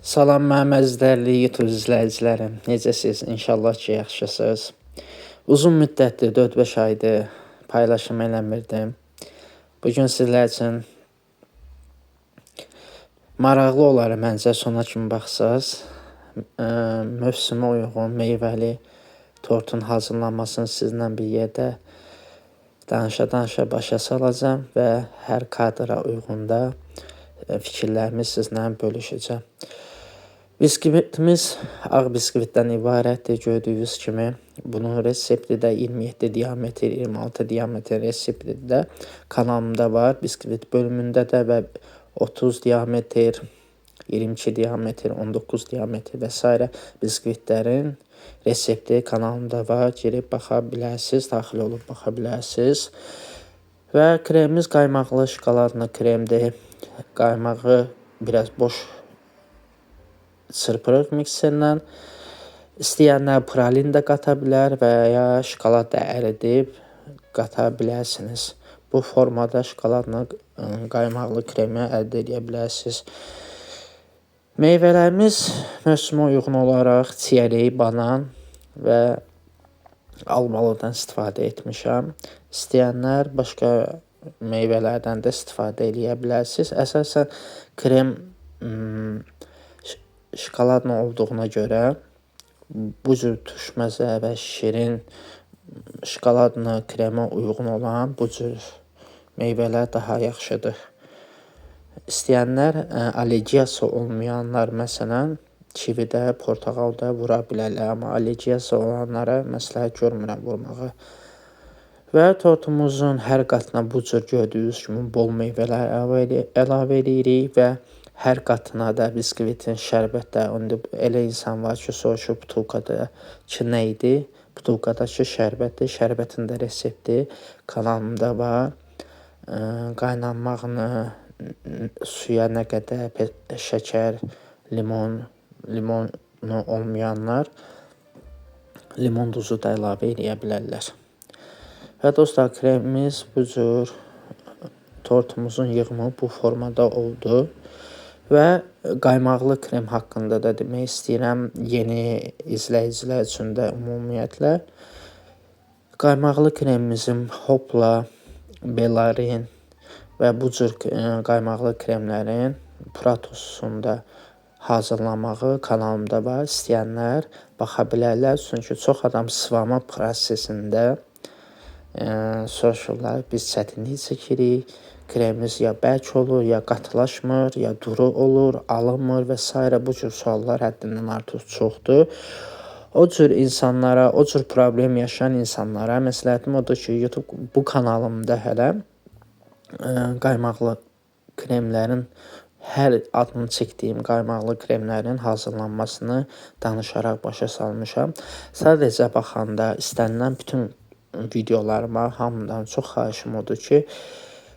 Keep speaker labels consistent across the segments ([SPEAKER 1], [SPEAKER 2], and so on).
[SPEAKER 1] Salam mənim əzizlərli YouTube izləyicilərim. Necəsiz? İnşallah ki, yaxşısınız. Uzun müddətdir, 4-5 aydır paylaşım eləmirdim. Bugün sizlər üçün maraqlı olar məncə sona kimi baxsaz. Mövsümə uyğun meyvəli tortun hazırlanmasını sizinlə bir yerdə danışa-danışa başa salacağım və hər kadra uyğun da fikirlərimi sizinlə bölüşəcəm. Biskvitimiz ağ biskvitdən ibarətdir, gördüyünüz kimi. Bunun resepti də 27 diametr, 26 diametr resepti də kanalımda var. Biskvit bölümündə də və 30 diametr, 22 diametr, 19 diametr və s. biskvitlərin resepti kanalımda var. Girib baxa bilərsiniz, daxil olub baxa bilərsiniz. Və kremimiz qaymaqlı şokoladlı kremdir. Qaymağı biraz boş çırpırıq mikserlə. İstəyənlər pralin də qata bilər və ya şokolad da əridib qata bilərsiniz. Bu formada şokoladla qaymaqlı kremi əldə edə bilərsiniz. Meyvələrimiz mövsümə uyğun olaraq çiyələk, banan və almalıdan istifadə etmişəm. İstəyənlər başqa meyvələrdən də istifadə edə bilərsiniz. Əsasən krem şokoladla olduğuna görə bu cür tuşməzə və şirin şokoladla kremə uyğun olan bu cür meyvələr daha yaxşıdır. İstəyənlər allergiyası olmayanlar məsələn kividə, portağalda vura bilərlər, amma allergiyası olanlara məsləhət görmürəm vurmağı. Və tortumuzun hər qatına bu cür gördüyünüz kimi bol meyvələr əlavə edirik və hər qatına da biskvitin şərbətdə, elə insan var ki, soruşur butulkada ki, nə idi? Butulkadakı şərbətdir, şərbətin də resepti kanalımda var. Qaynanmağını, suya nə qədər şəkər, limonu olmayanlar limon duzu da əlavə edə bilərlər. Və dostlar, kremimiz bu cür tortumuzun yığımı bu formada oldu. Və qaymaqlı krem haqqında da demək istəyirəm yeni izləyicilər üçün də ümumiyyətlə. Qaymaqlı kremimizin Hopla, Belarin və bu cür qaymaqlı kremlərin pratosunda hazırlamağı kanalımda var. İstəyənlər baxa bilərlər. Çünki çox adam sıvama prosesində soruşurlar, biz çətinlik çəkirik. Kremimiz ya bərk olur, ya qatılaşmır, ya duru olur, alınmır və s. Bu cür suallar həddindən artıq çoxdur. O cür insanlara, o cür problem yaşayan insanlara məsləhətim odur ki, YouTube bu kanalımda hələ qaymaqlı kremlərin, hər adını çəkdiyim qaymaqlı kremlərin hazırlanmasını danışaraq başa salmışam. Sadəcə baxanda istənilən bütün videolarıma hamıdan çox xahişim odur ki,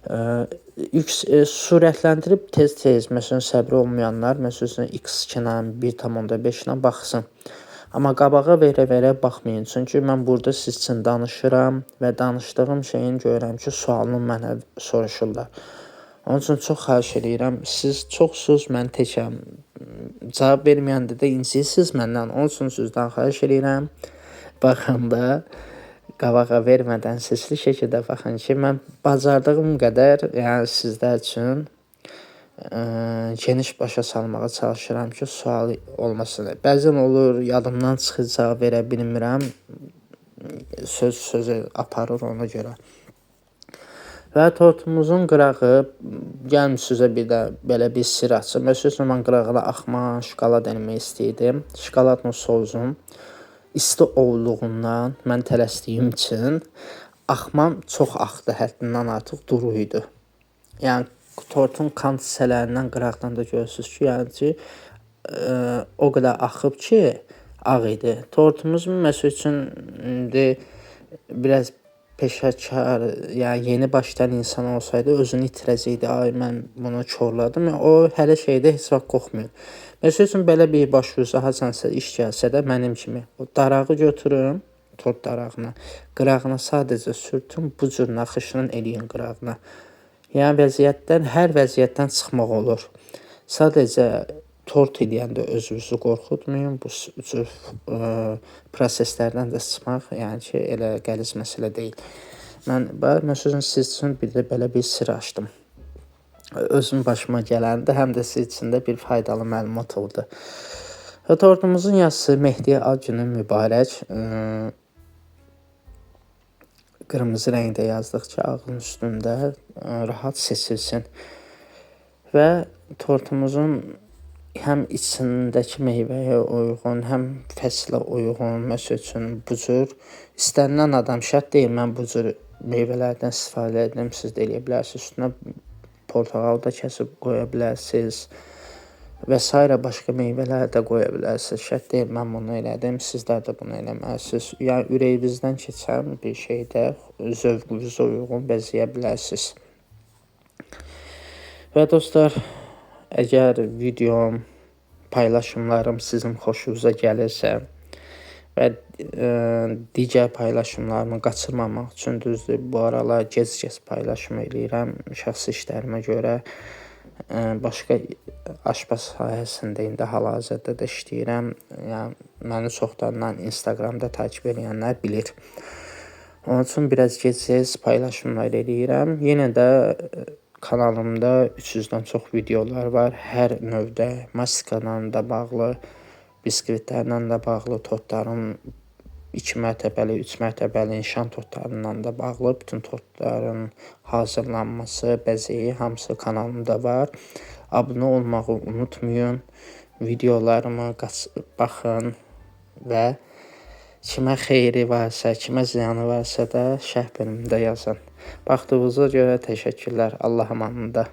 [SPEAKER 1] sürətləndirib tez-tez, məsələn, səbri olmayanlar, məsələn, X2-lə, 1.5-lə baxsın. Amma qabağa verə-verə baxmayın. Çünki mən burada siz üçün danışıram və danışdığım şeyin görürəm ki, sualını mənə soruşurlar. Onun üçün çox xahiş edirəm. Siz çoxsuz, mən təkəm. Cavab verməyəndə də incisiz məndən. Onun üçün sizdən xahiş edirəm. Baxanda qabağa vermədən sesli şəkildə baxın ki, mən bacardığım qədər, yəni sizlər üçün geniş başa salmağa çalışıram ki, sual olmasın. Bəzən olur, yadımdan çıxır, cavab verə bilmirəm, söz aparır ona görə. Və tortumuzun qırağı, gəlin sizə bir də belə bir sir açım. Məsələn, mən qırağına axma şokolad eləmək istəyirdim. Şokoladla sozum isti olduğundan mən tələsdiyim üçün axmam çox axdı, həddindən artıq duru idi. Yəni tortun kant hissələrindən qıraqdan da görürsünüz ki, yəni ki, o qədər axıb ki, ağ idi. Tortumuz məsəl üçün indi biraz peşəkar, yəni yeni başlayan insan olsaydı özünü itirəcəkdi. Ay, mən bunu korladım. O hələ şeydə heç vaxt qorxmuyor. Məsəl üçün belə bir başvursa, haçansa iş gəlsə də mənim kimi o darağı götürün, tort darağına, qırağına sadəcə sürtün, bu cür naxışla eləyin qırağına. Yəni hər vəziyyətdən çıxmaq olur. Sadəcə tort eləyəndə özünüzü qorxutmayın. Bu cür proseslərdən də çıxmaq, yəni ki, elə qəliz məsələ deyil. Məsələn, siz üçün bir də belə bir sirr açdım. Özüm başıma gələndə, həm də siz üçün də bir faydalı məlumat oldu. Tortumuzun yazısı Mehdiyə ad günün mübarək. Qırmızı rəngdə yazdıq ki, ağın üstündə rahat seçilsin. Və tortumuzun həm içindəki meyvəyə uyğun, həm fəslə uyğun, məsəl üçün bu cür istənilən adam şərt deyil, mən bu cür meyvələrdən istifadə edirəm, siz də eləyə bilərsiniz. Üstünə portağal da kəsib qoya bilərsiniz və s. başqa meyvələr də qoya bilərsiniz. Şərt deyil, mən bunu elədim, sizlər də bunu eləməlisiniz. Yəni ürəyinizdən keçən bir şeydə zövqünüzə uyğun bəzəyə bilərsiniz. Və dostlar, əgər videom, paylaşımlarım sizin xoşunuza gəlirsə və digər paylaşımlarımı qaçırmamaq üçün, düzdür, bu aralar gec-gec paylaşım eləyirəm şəxsi işlərimə görə. Başqa aşpaz sahəsində indi hal-hazırda da işləyirəm. Yəni məni çoxdandan Instagramda takib edənlər bilir. Onun üçün biraz gec-gec paylaşımlar eləyirəm. Yenə də kanalımda 300-dən çox videolar var. Hər növdə mastikala da bağlı, biskvitlərlə də bağlı, tortların 2 mərtəbəli, 3 mərtəbəli nişan tortlarından da bağlı bütün tortların hazırlanması, bəzəyi hamısı kanalımda var. Abunə olmağı unutmayın. Videolarımı baxın və kimə xeyri varsa, kimə ziyanı varsa da şərh bölümündə yazın. Baxdığınıza görə təşəkkürlər. Allah amanında.